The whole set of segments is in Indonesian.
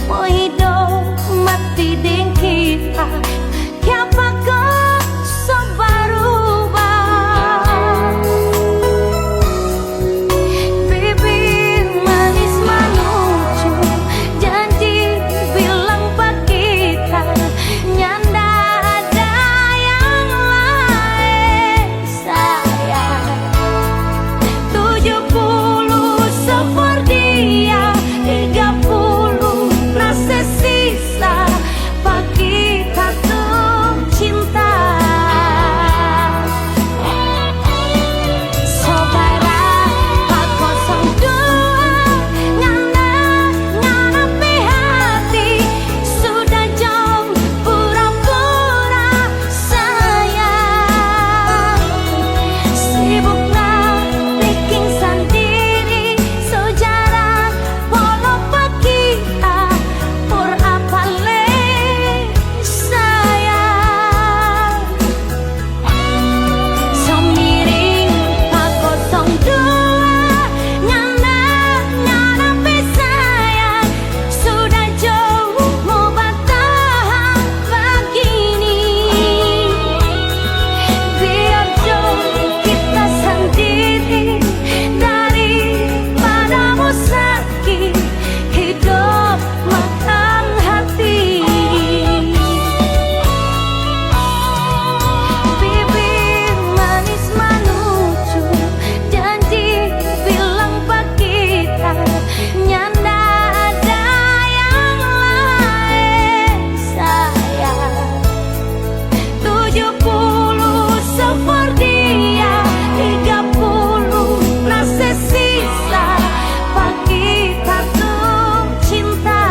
mau hidup mati dengan kita. Siapa kau berubah? Bibir manis menuju janji bilang pak kita, nyanda ada yang lain sayang. 70 sopor dia, 30 rasa sisa pak kita tuh cinta. Saudara pak 02 ngana-nganapi hati, sudah jauh pura-pura sayang. Sibuklah bikin sendiri sejarah polo pak kita, pur apa le sayang. Semiring pak 02 ngana-nganapi sayang, sudah jauh mau bertahan begini. Biar jauh kita sendiri daripadamu sakit hidup makan hati. Bibir manis menuju janji bilang pak kita, nyanda ada yang lain sayang. 70 sopor dia, 30 rasa sisa pak kita tuh cinta.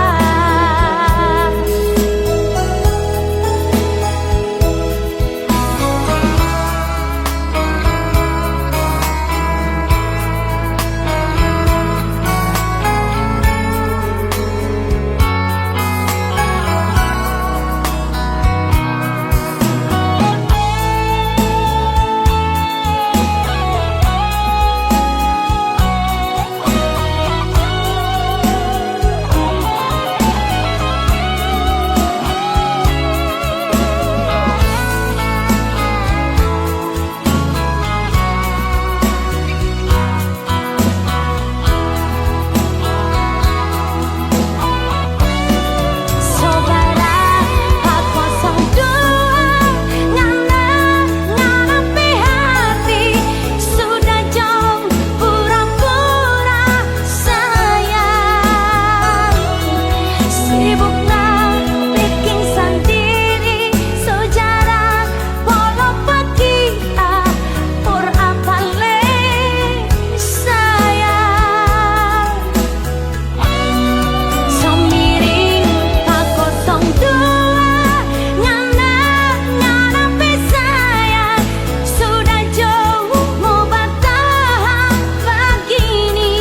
Saudara pak 02 ngana-nganapi hati, sudah jauh pura-pura sayang. Sibuklah bikin sendiri sejarah polo pak kita, pur apa le sayang. Semiring pak 02 ngana-nganapi sayang, sudah jauh mau bertahan begini.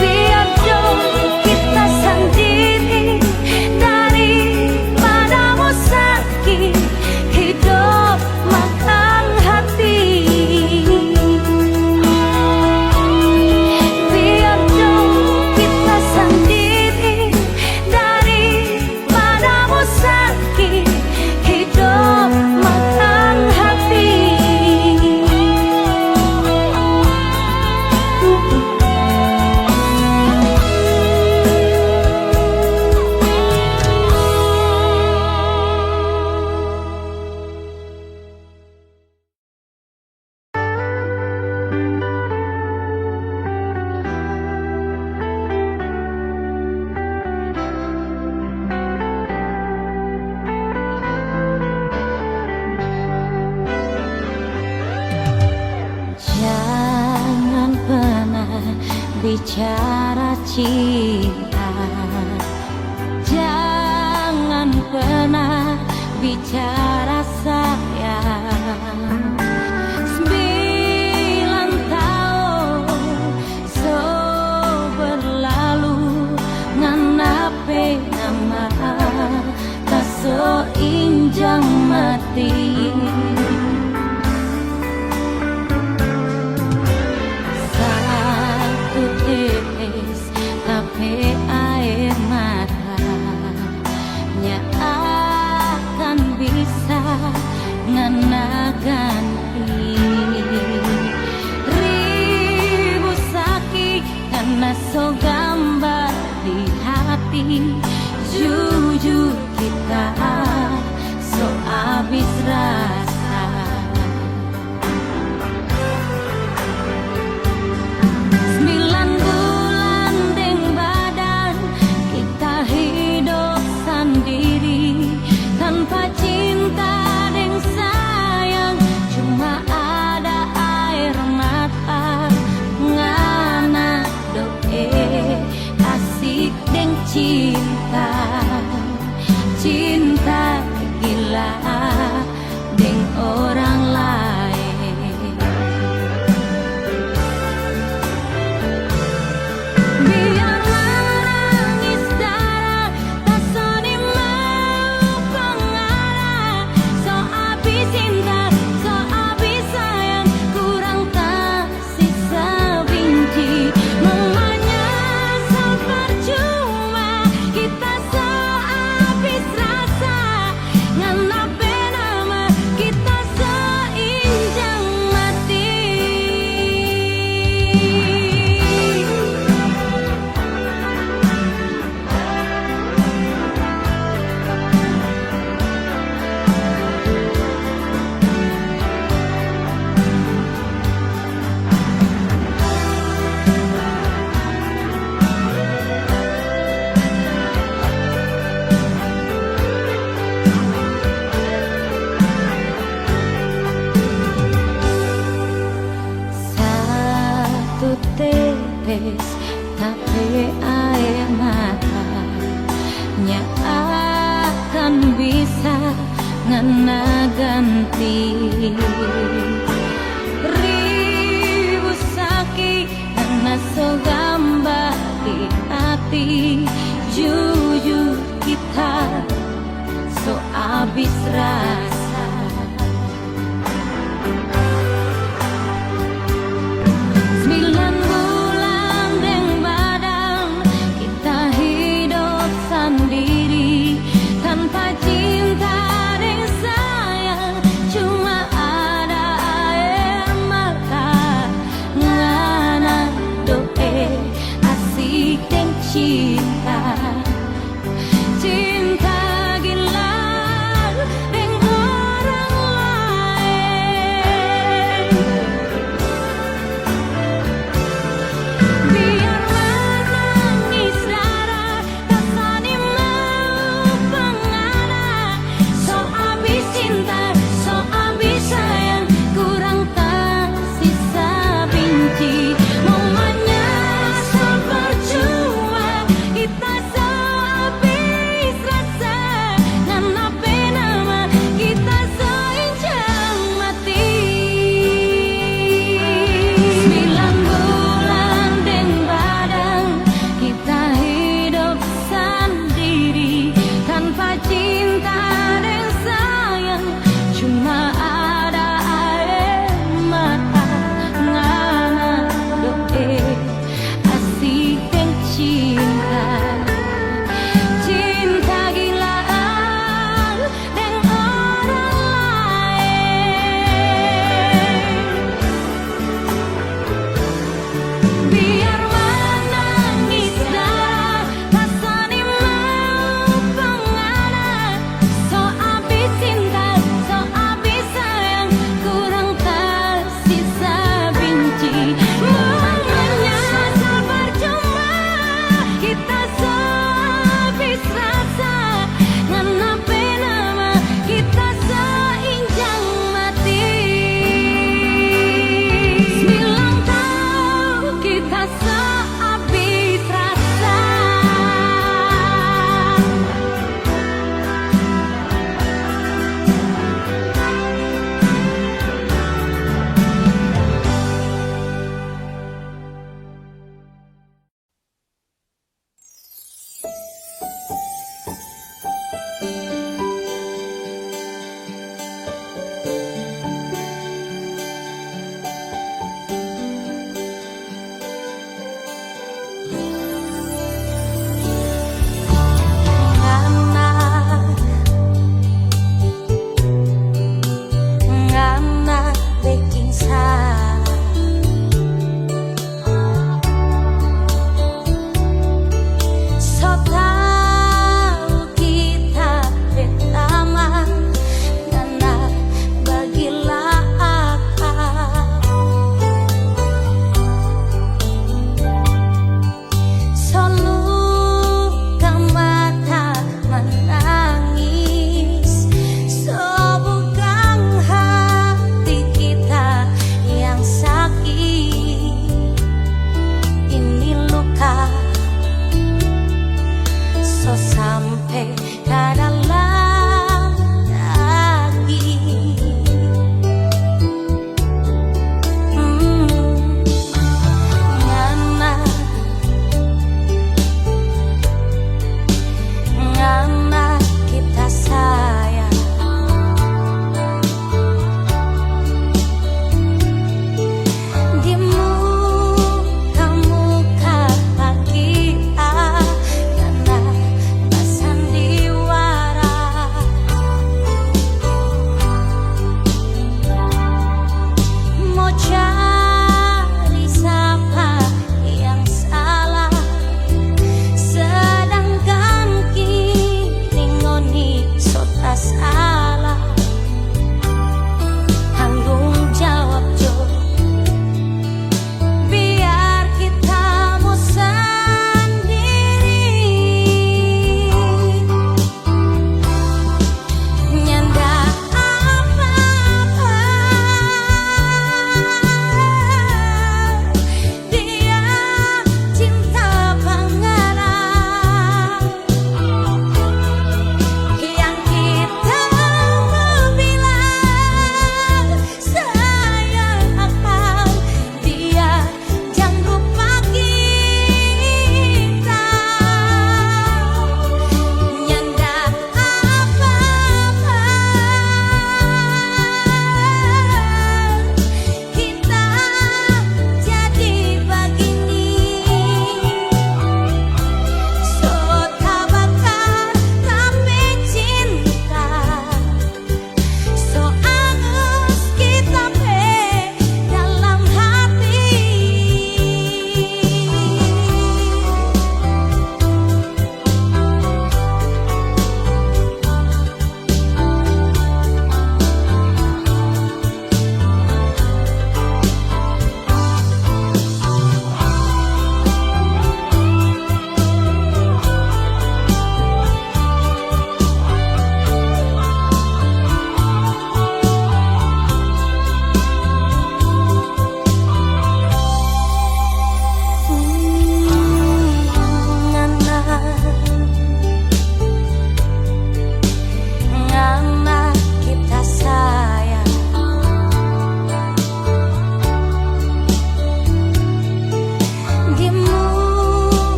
Biar jauh kita sendiri daripadamu sakit hidup makan hati. Biar jauh kita sendiri daripadamu sakit hidup makan hati. Jangan pernah bicara cinta, jangan pernah bicara sayang. 9 tahun so berlalu nganape nama tak so injang mati. Satu tetes tapi ngana ganti ribu sakit karena so gambar di hati. Jujur kita so abis rasa. 9 bulan deng badan kita hidup sendiri tanpa cinta deng sayang, cuma ada air mata ngana doe asik deng cinta. Cinta gila deng orang lain. Biar menangis darah tak soni mau pengarah. So abis cinta, so abis sayang, kurang kasih sebinci. Mamanya so percuma, kita so abis rasa. Nganape nama kita so injang mati. Satu tetes tapi air mata nya akan bisa ngana ganti ribu sakit karena so gambar di hati. Jujur kita so abis rasa. 9 bulan deng badan kita hidup sendiri tanpa cinta deng sayang, cuma ada air mata ngana doe asik deng cinta. Cinta gila deng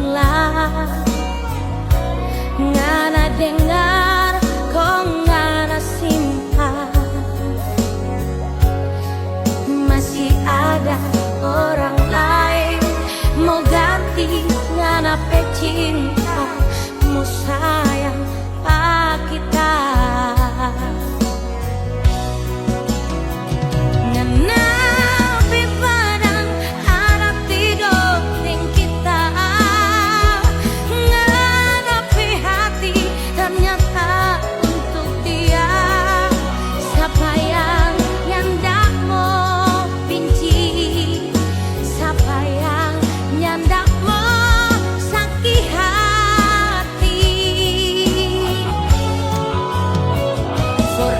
lah ngana dengar kok ngana simpan, masih ada orang lain mau ganti ngana pe cinta mau sayang pak kita. Ngana pi padang harap tidur ning kita, ngana pi hati ternyata untuk dia. Siapa yang ndak mau benci, siapa yang ndak mau sakit hati. For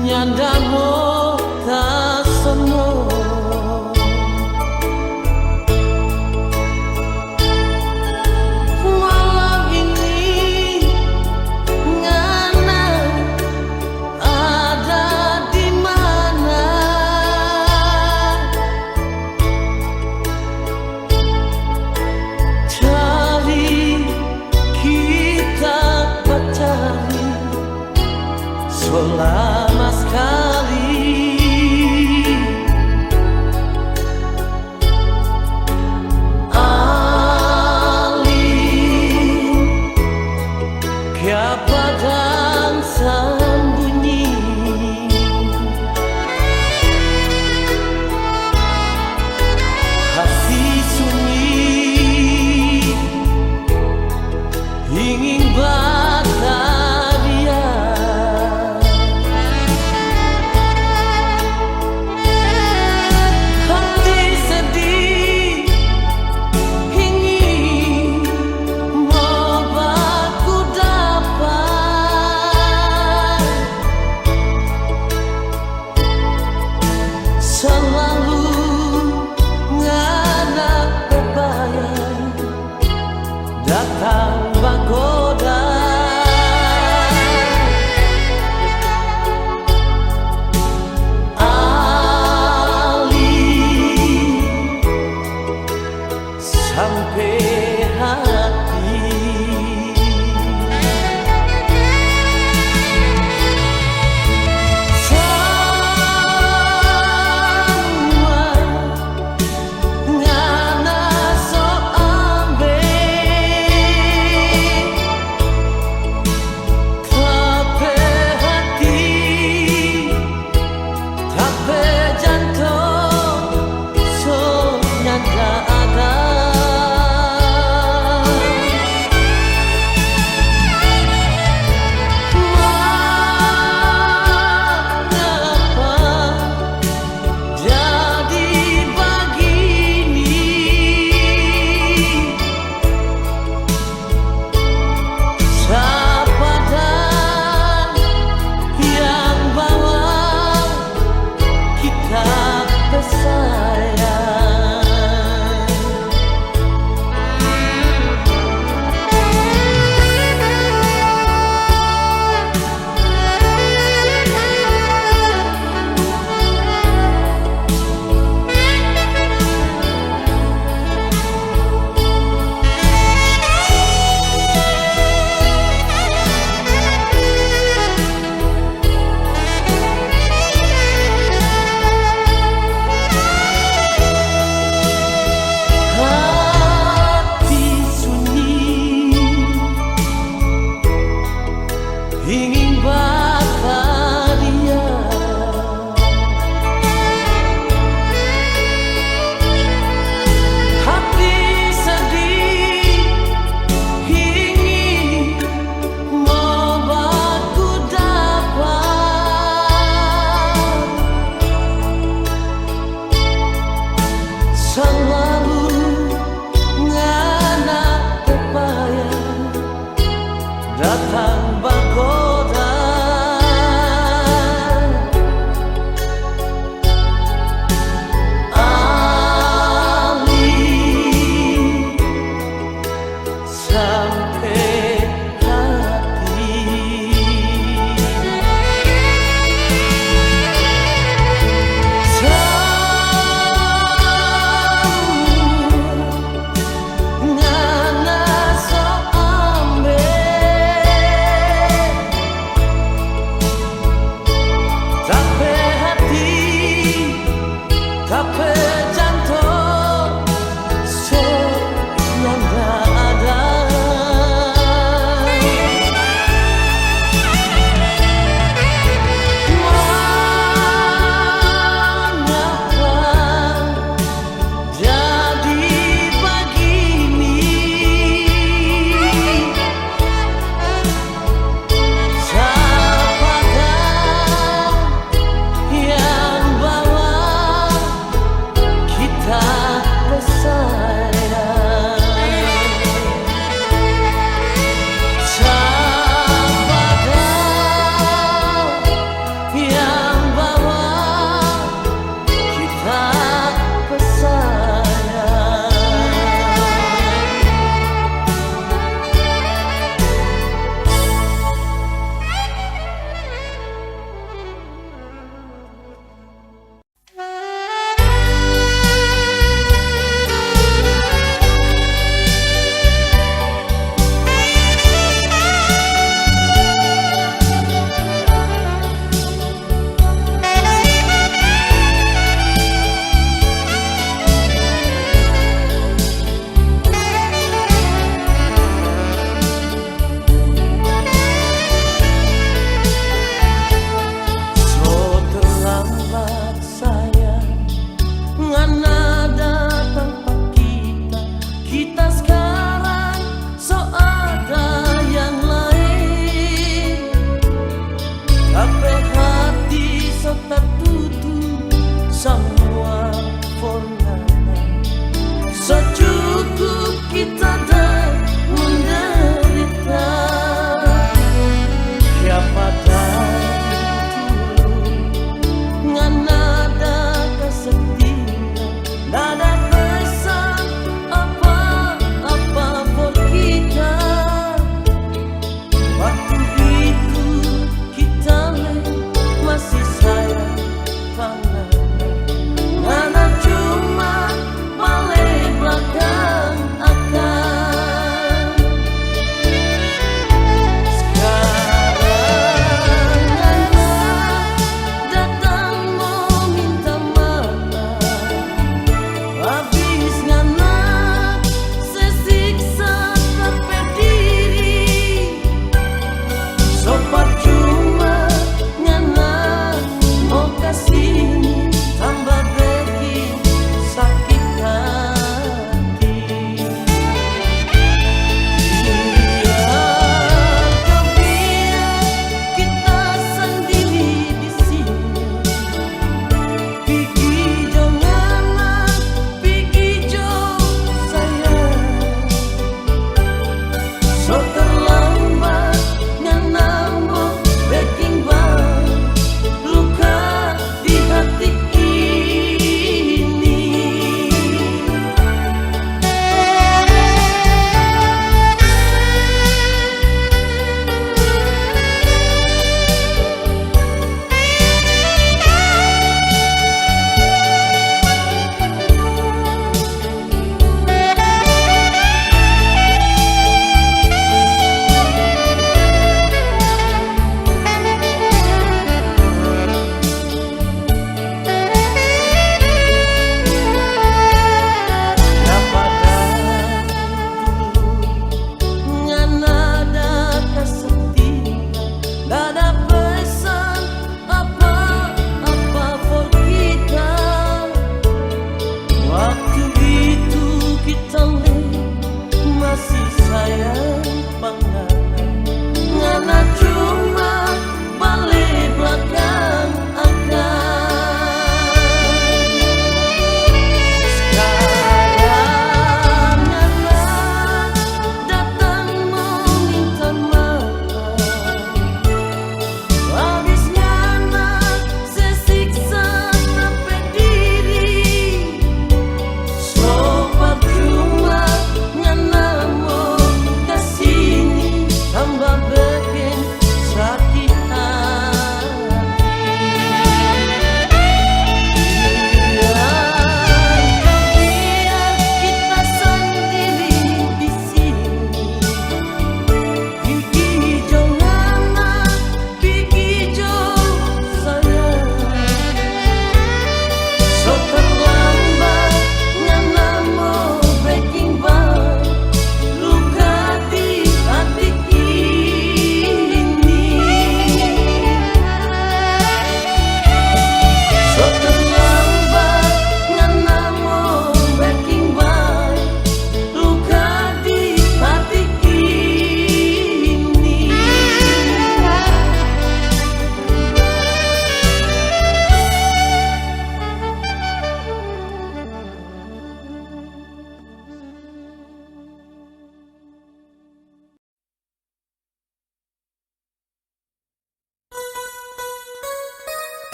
Nyandamo tak sono malam ini ngana ada di mana cari kita bercari selama sekali alih ke padang sembunyi hati sunyi ingin bahagia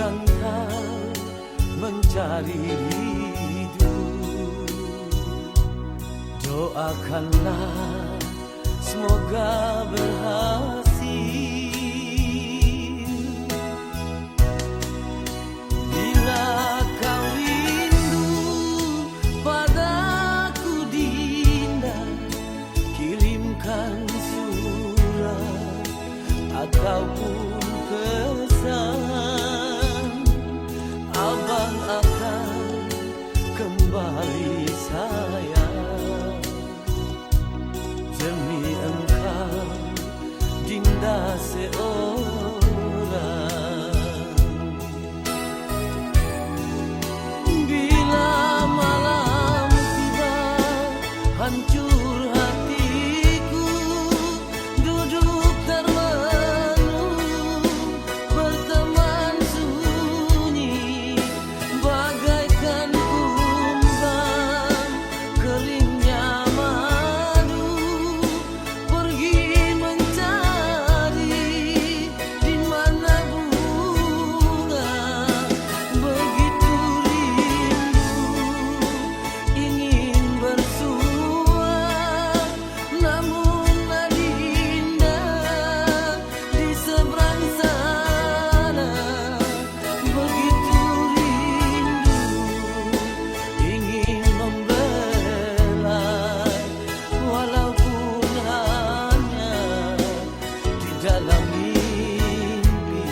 langkah mencari hidup. Doakanlah semoga berhasil. Bila kau rindu padaku Dinda, kirimkan surat ataupun pesan. Abang akan kembali sayang. Demi engkau Dinda seorang. Bila malam tiba hancur hatiku, duduk termenung berteman sunyi, bagaikan kumbang keringnya madu, pergi mencari di mana bunga. Begitu rindu ingin bersua, namun Adinda di seberang sana. Begitu rindu ingin membelai, walaupun hanya di dalam mimpi.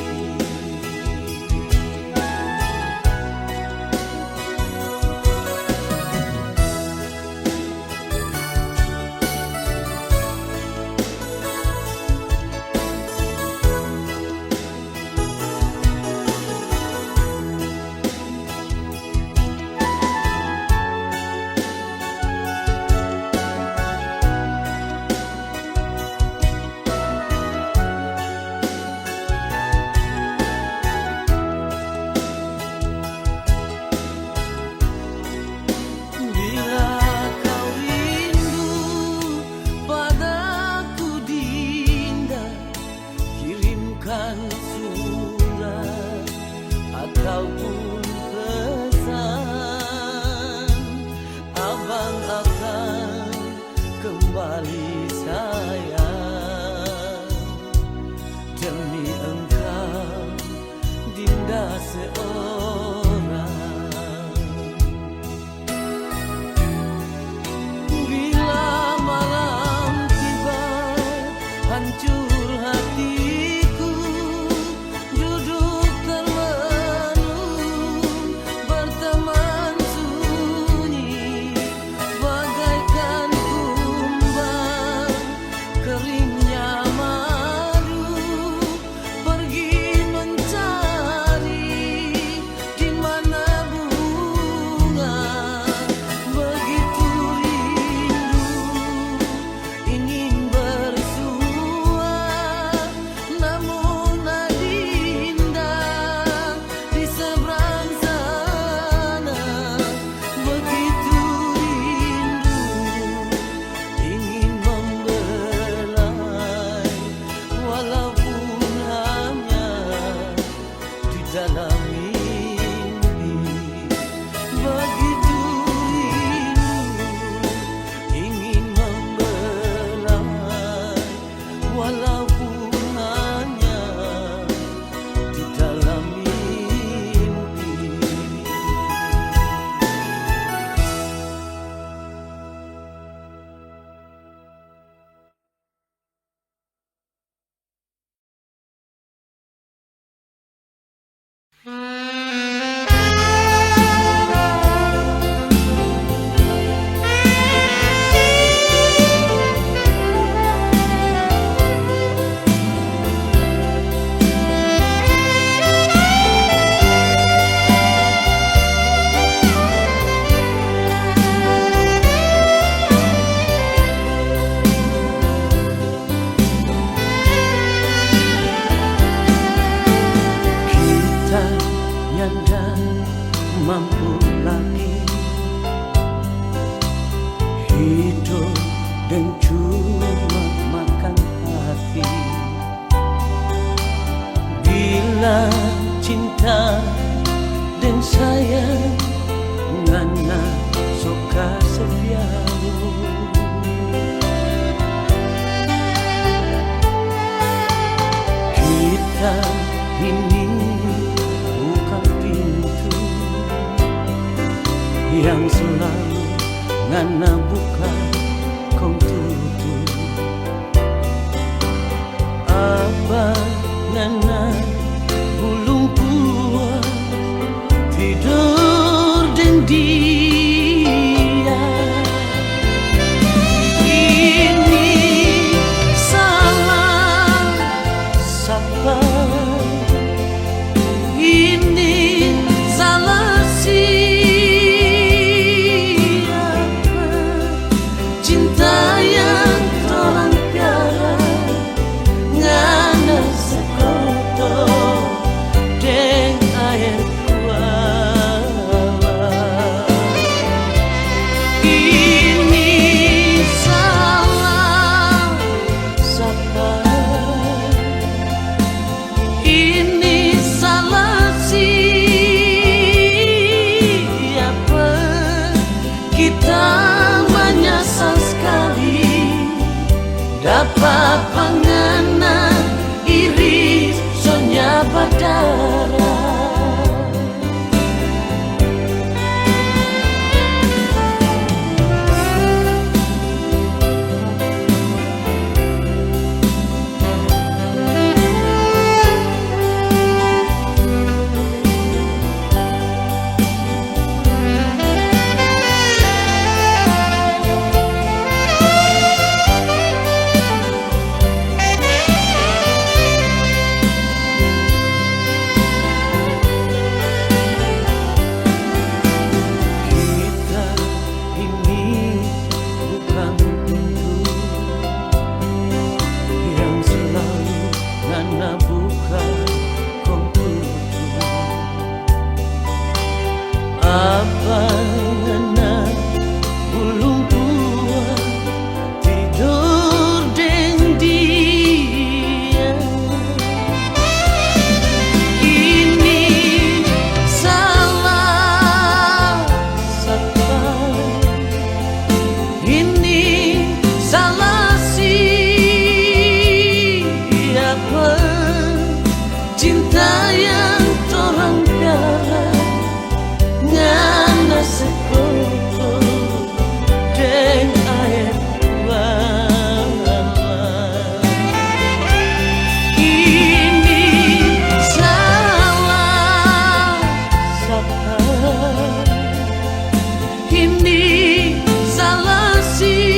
Bila kau rindu padaku Dinda, kirimkan surat ataupun pesan. Abang akan kembali sayang. Demi engkau Dinda seorang. Bila malam tiba hancur hatiku, duduk termenung berteman sunyi, bagaikan kumbang keringnya madu, pergi mencari di mana bunga. Begitu rindu ingin bersua, namun Adinda di seberang sana. Begitu rindu ingin membelai, walaupun hanya di dalam mimpi. Begitu rindu ingin membelai, walaupun hanya di dalam mimpi. cinta dan sayang ngana suka seviaro. Kita ini bukan pintu yang selalu ngana buka kau tutup. Apa ngana belum puas tidur dan dia. Ini salah siapa? Ini salah siapa? Cinta yang torang piara ngana sekoto deng air kuala. Ini salah siapa? Ini salah siapa? Kita menyesal sekali dapat pengena iri sonya badara. Apa ngana belum puas tidur dengan dia. Ini salah siapa? Ini salah siapa? Cinta yang torang piara ngana sekoto deng air kuala. Ini salah siapa? Ini salah siapa?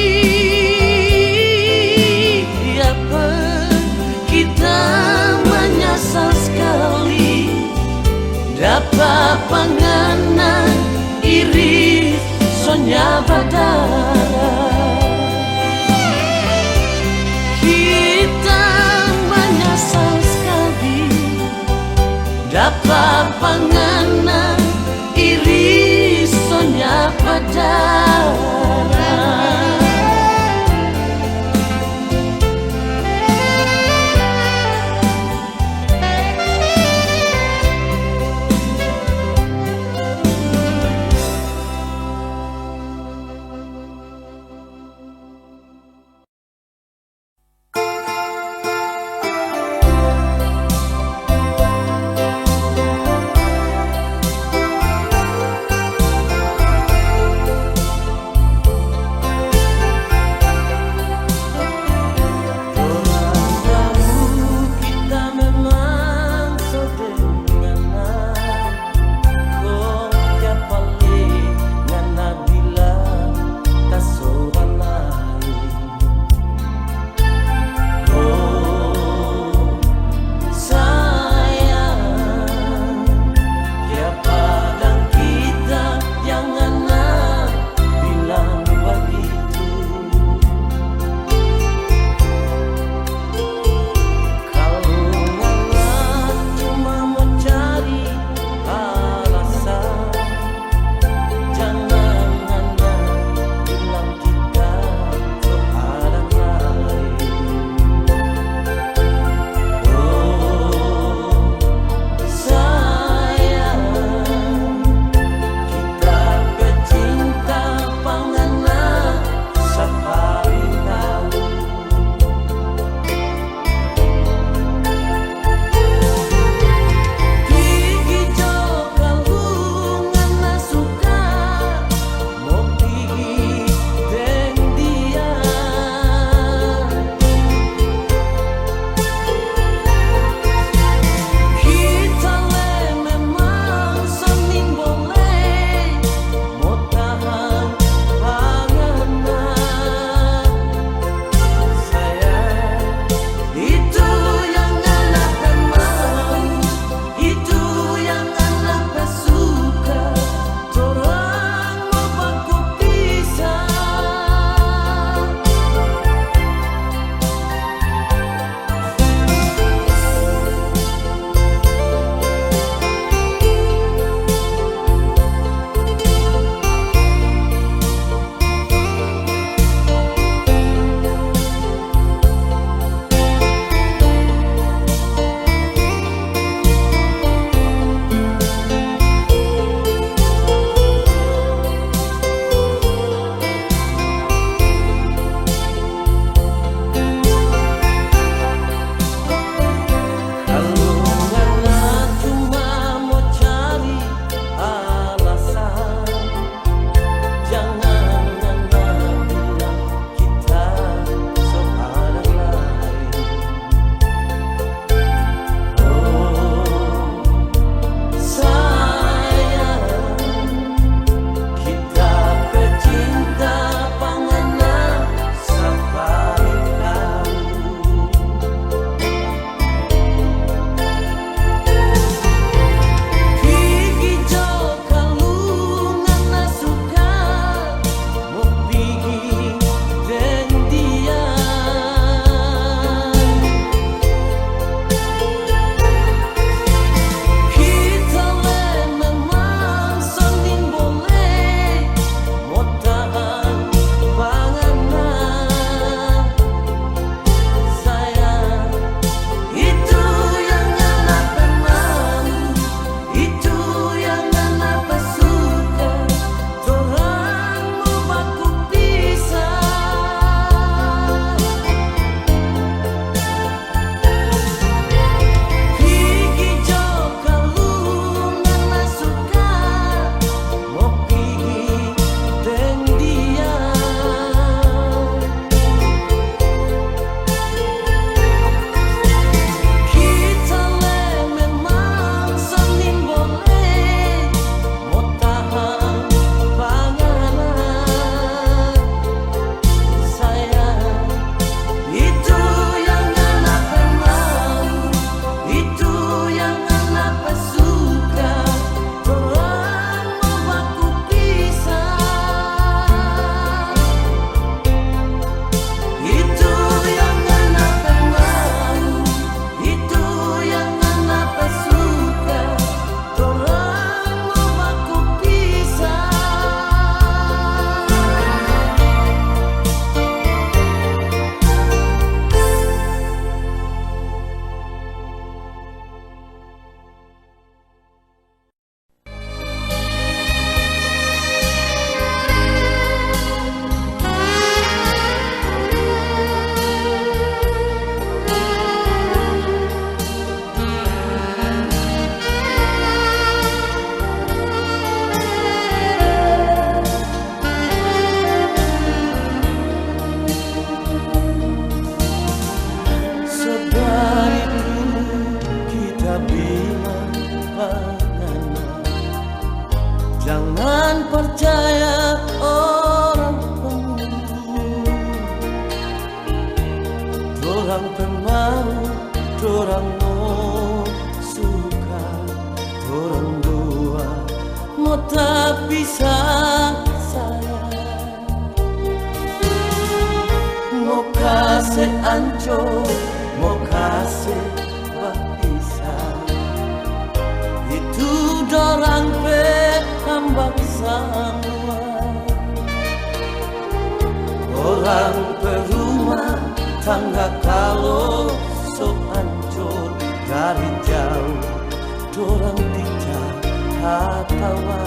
Kita menyesal sekali dapat pengena iri sonya badara. Kita menyesal sekali dapat pengena iri sonya badara. Jangan percaya orang pembunuh, dorang pemalu, dorang mau suka, dorang dua mau tak bisa sayang, mau kasih ancur, mau kasih berpisah. Itu dorang hambak semua. Orang perumah tangga kalau so hancur dari jauh, dorang tidak ketawa.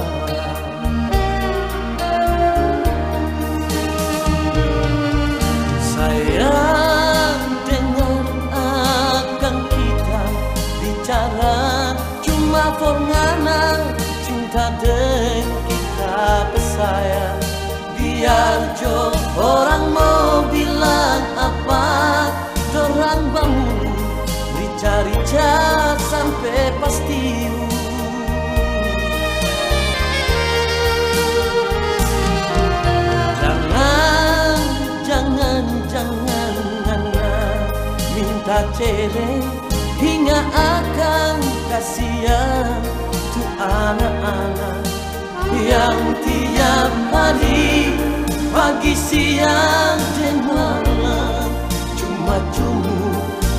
Sayang dengar akan kita bicara cuma forngana cinta dan kita bersayang. Biar jo orang mau bilang apa, dorang bangun rica-rica sampai pasti. Jangan Nana minta cerai hingga akan kasihan tuh anak-anak yang tiap hari pagi siang dan malam cuma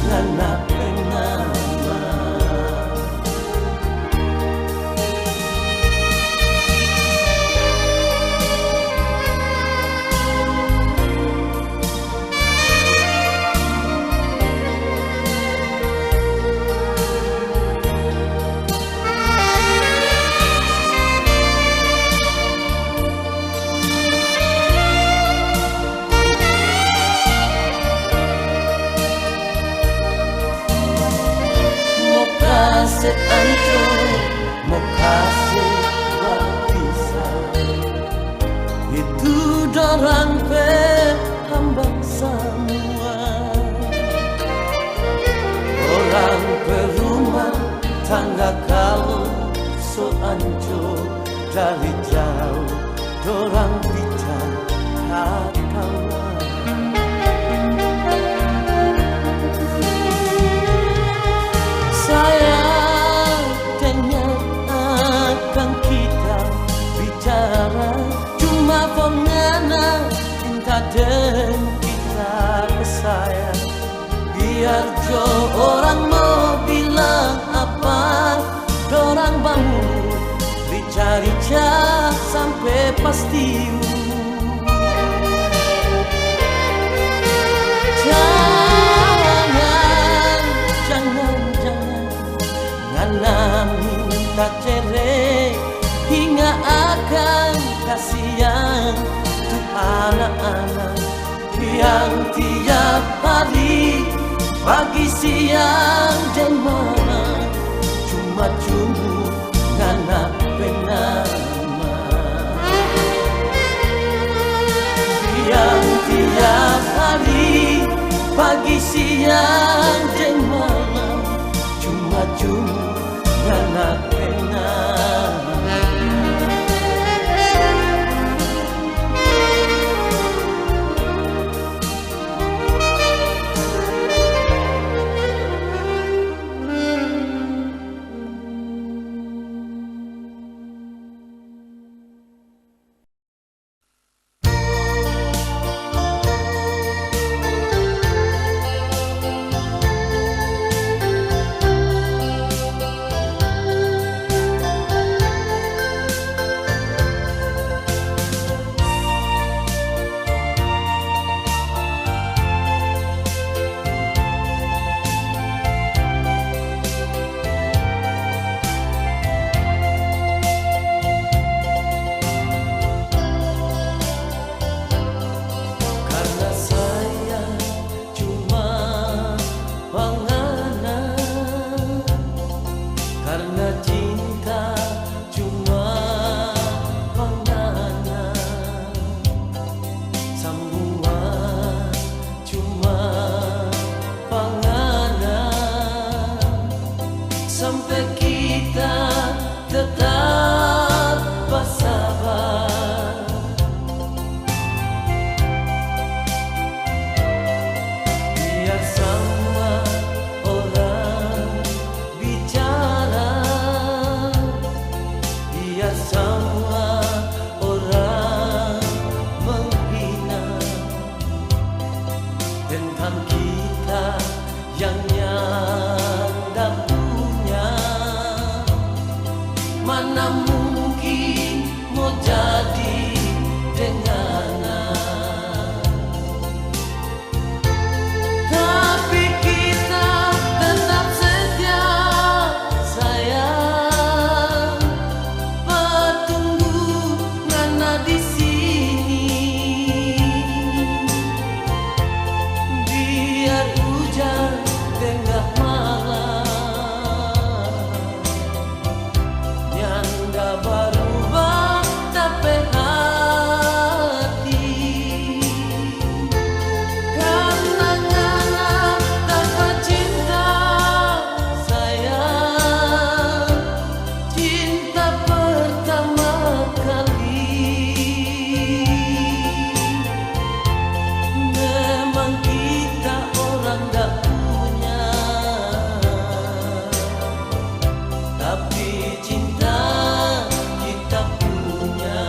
Nana penama. Kasih ancur, mau kasih berpisah. Itu dorang hambak semua. Orang perumah tangga kalau so ancur dari jauh, dorang bicara katawa. Sayang dengar akan kita bicara cuma pengana cinta dan kita bersayang. Biar jo orang mau bilang apa, dorang bangun rica-rica sampai pasti. Nana minta cerai hingga akan kasihan tuh anak-anak yang tiap hari pagi siang dan malam cuma Nana penama. Yang tiap hari pagi siang dan malam cuma Nana penama. mana mungkin mau jadi denganan. Tapi kita tetap setia sayang, bertunggu ngana di sini. Biar hujan tengah malam, nyanda berubah tapi hati. Karena ngana dapat cinta sayang, cinta pertama kali. Memang kita orang tak punya, tapi cinta kita punya.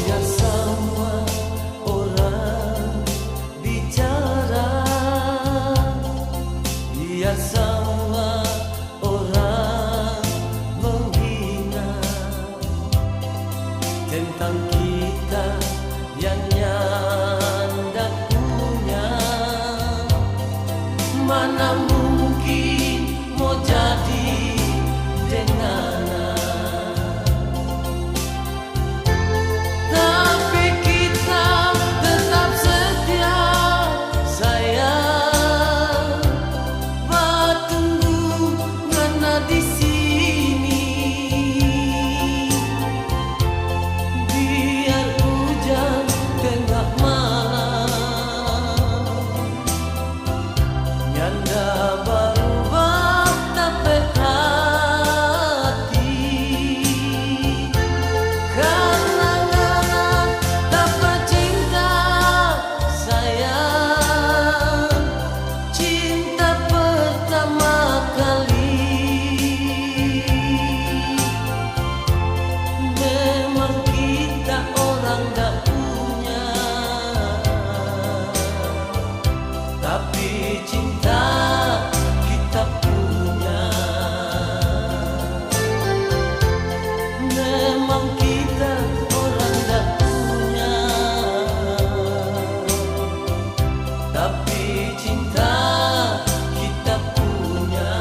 Biar semua orang bicara, biar semua orang menghina tentang kita yang nyanda punya. Mana mungkin mau jadi denganan. Tapi kita tetap setia sayang, bertunggu ngana di sini. Biar hujan tengah malam, nyanda berubah tapi hati. Karena ngana dapat cinta sayang, cinta pertama kali. Memang kita orang tak punya, tapi cinta kita punya. Memang kita orang tak punya, tapi cinta kita punya.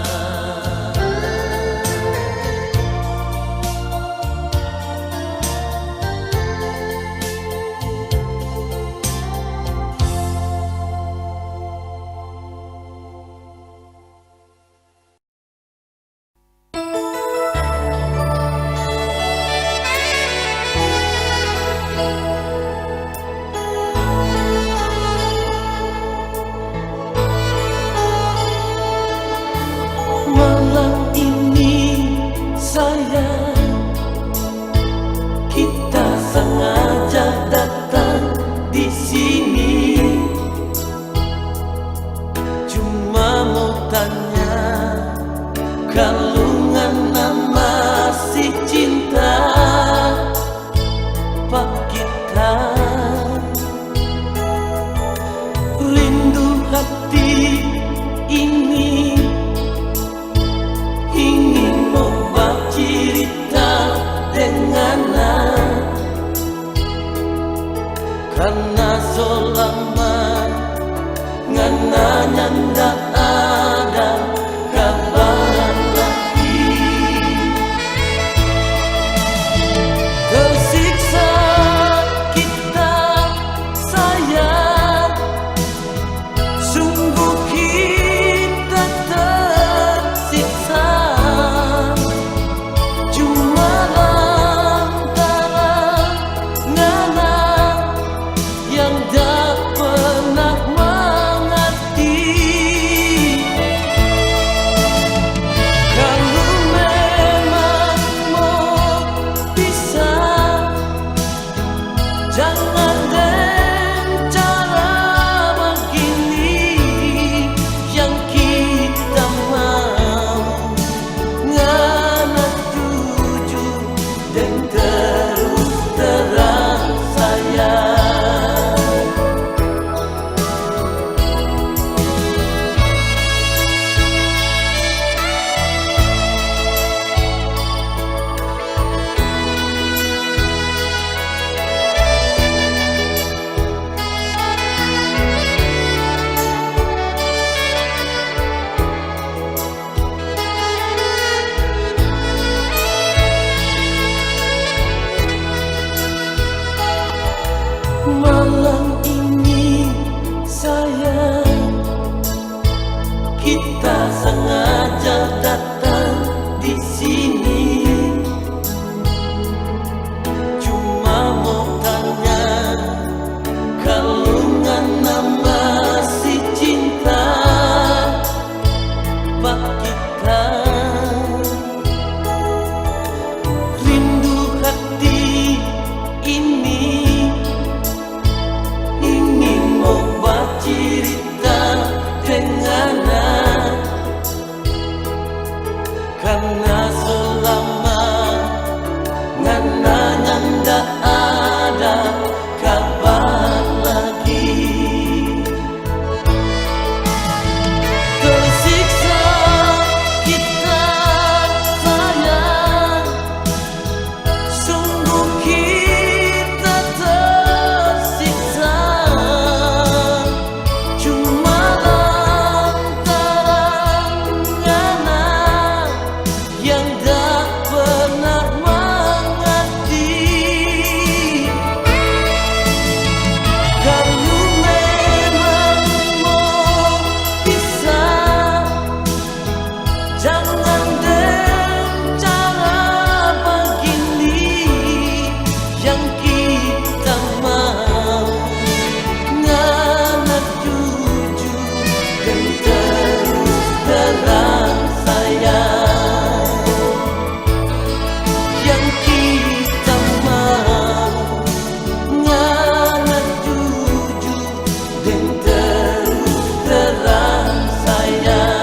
Malam ini sayang, kita sengaja datang di sini, cuma mau tanya kalau ngana masih cinta pak kita. Rindu hati ini ingin mau bercerita dengannya, karena selama ngana nyanda ada kabar lagi. Tersiksa kita sayang, sungguh kita tersiksa. Cuma lantaran ngana yang tak pernah mau Kita sengaja datang di sini cuma mau tanya kalau ngana masih cinta Pak kita. Rindu hati ini ingin mau bercerita dengan karena selama ngana ndak ada kabar lagi. Tersiksa kita sayang, sungguh kita tersiksa cuma lantaran ngana yang tak pernah mengerti. Kalau memang mau pisah, jangan dengan cara begini. Yang kita mau ngana jujur dan terus terang sayang. Yang kita mau ngana jujur dan terus terang sayang.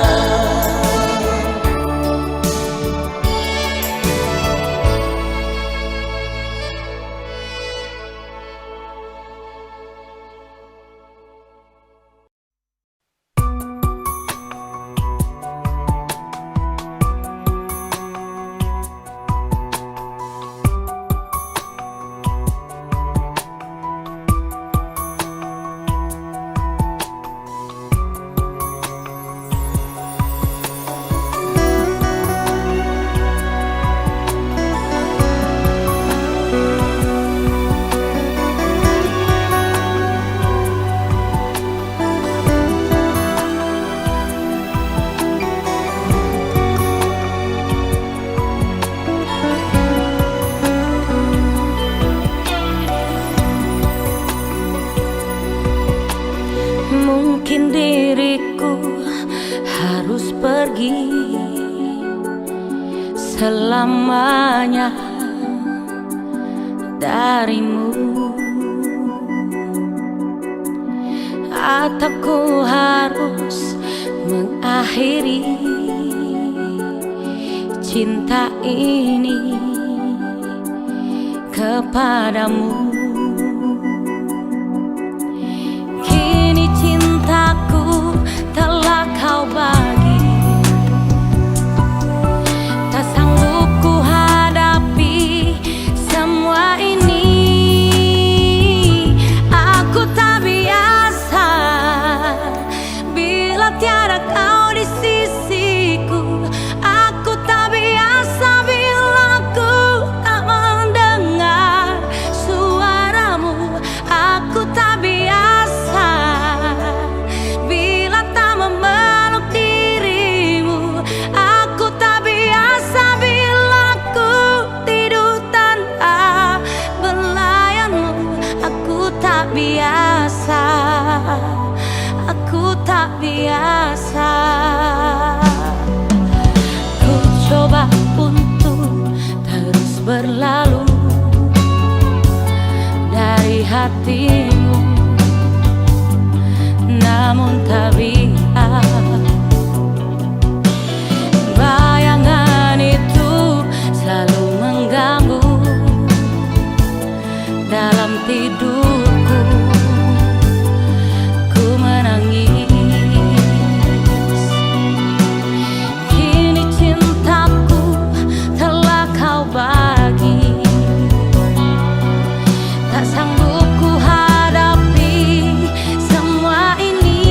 Mungkin diriku harus pergi selamanya darimu, atau ku harus mengakhiri cinta ini kepadamu. Kini cintaku telah kau bagi, tak sanggup ku hadapi semua ini. Aku tak biasa bila tiada kau di sisiku. Aku tak biasa bila ku tak mendengar suaramu. Aku tak biasa bila tak memeluk dirimu. Aku tak biasa bila ku tidur tanpa belayanmu. Aku tak biasa, aku tak biasa. Ku coba untuk terus berlalu dari hatimu, namun tak bisa. Bayangan itu selalu mengganggu dalam tidurku. Ku menangis. Kini cintaku telah kau bagi, tak sanggup ku hadapi semua ini.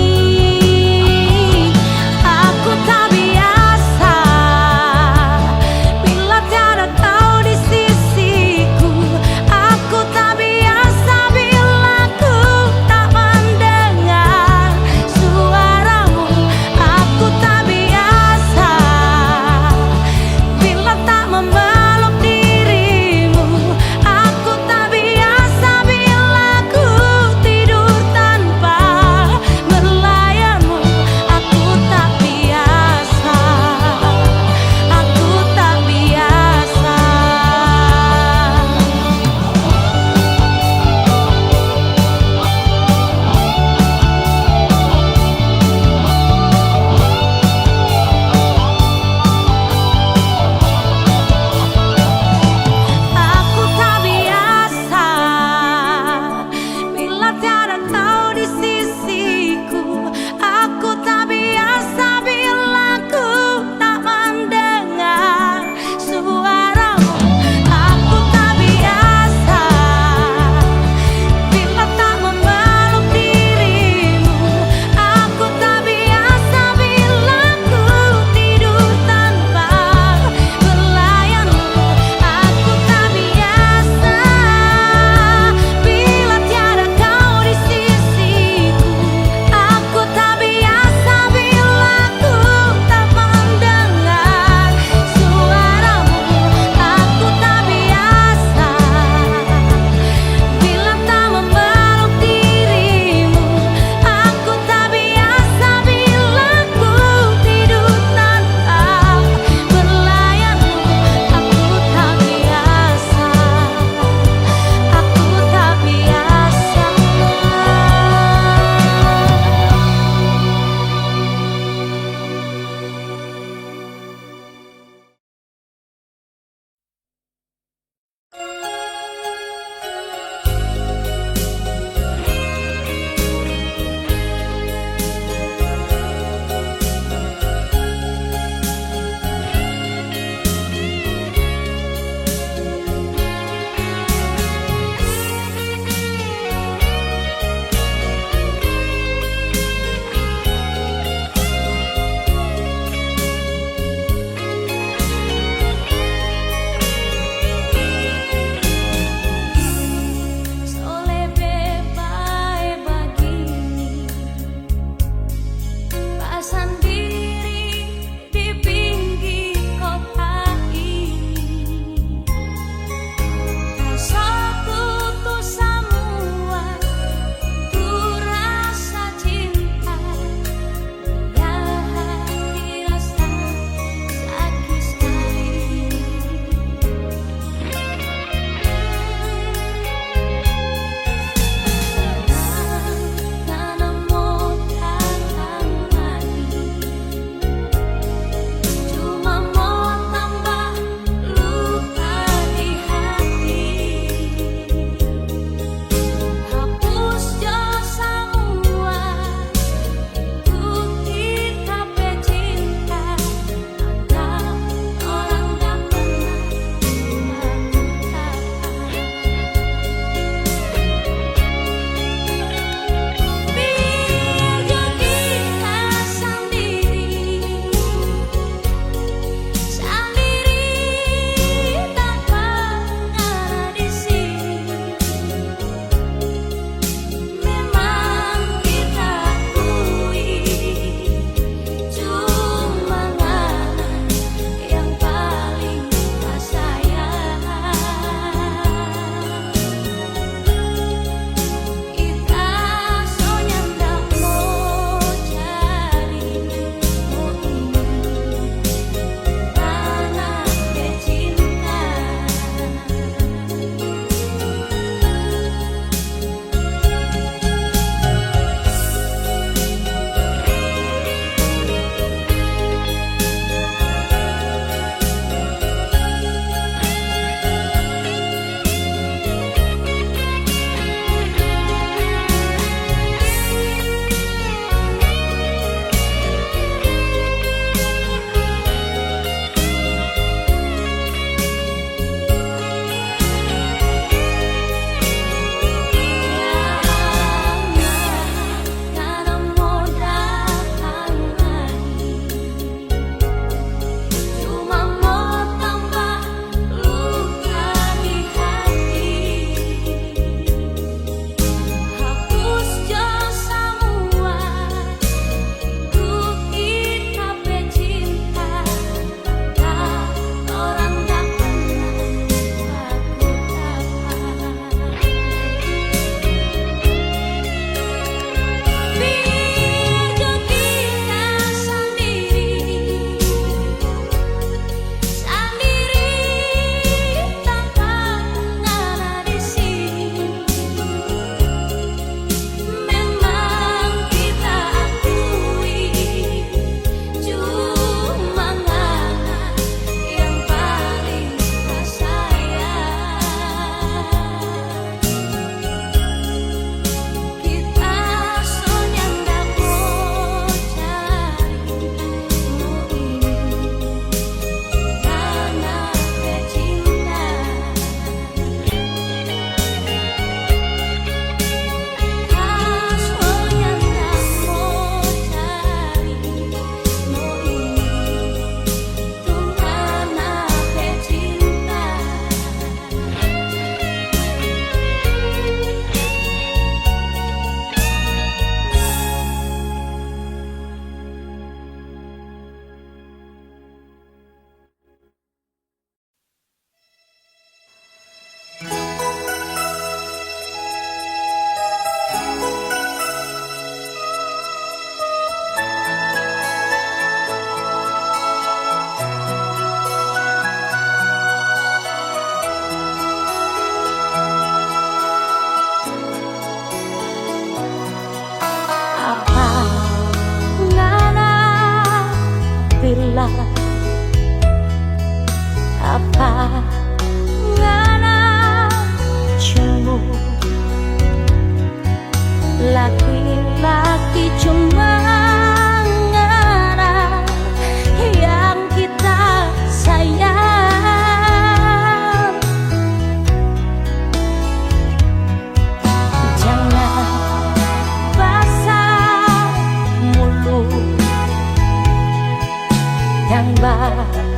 cinta.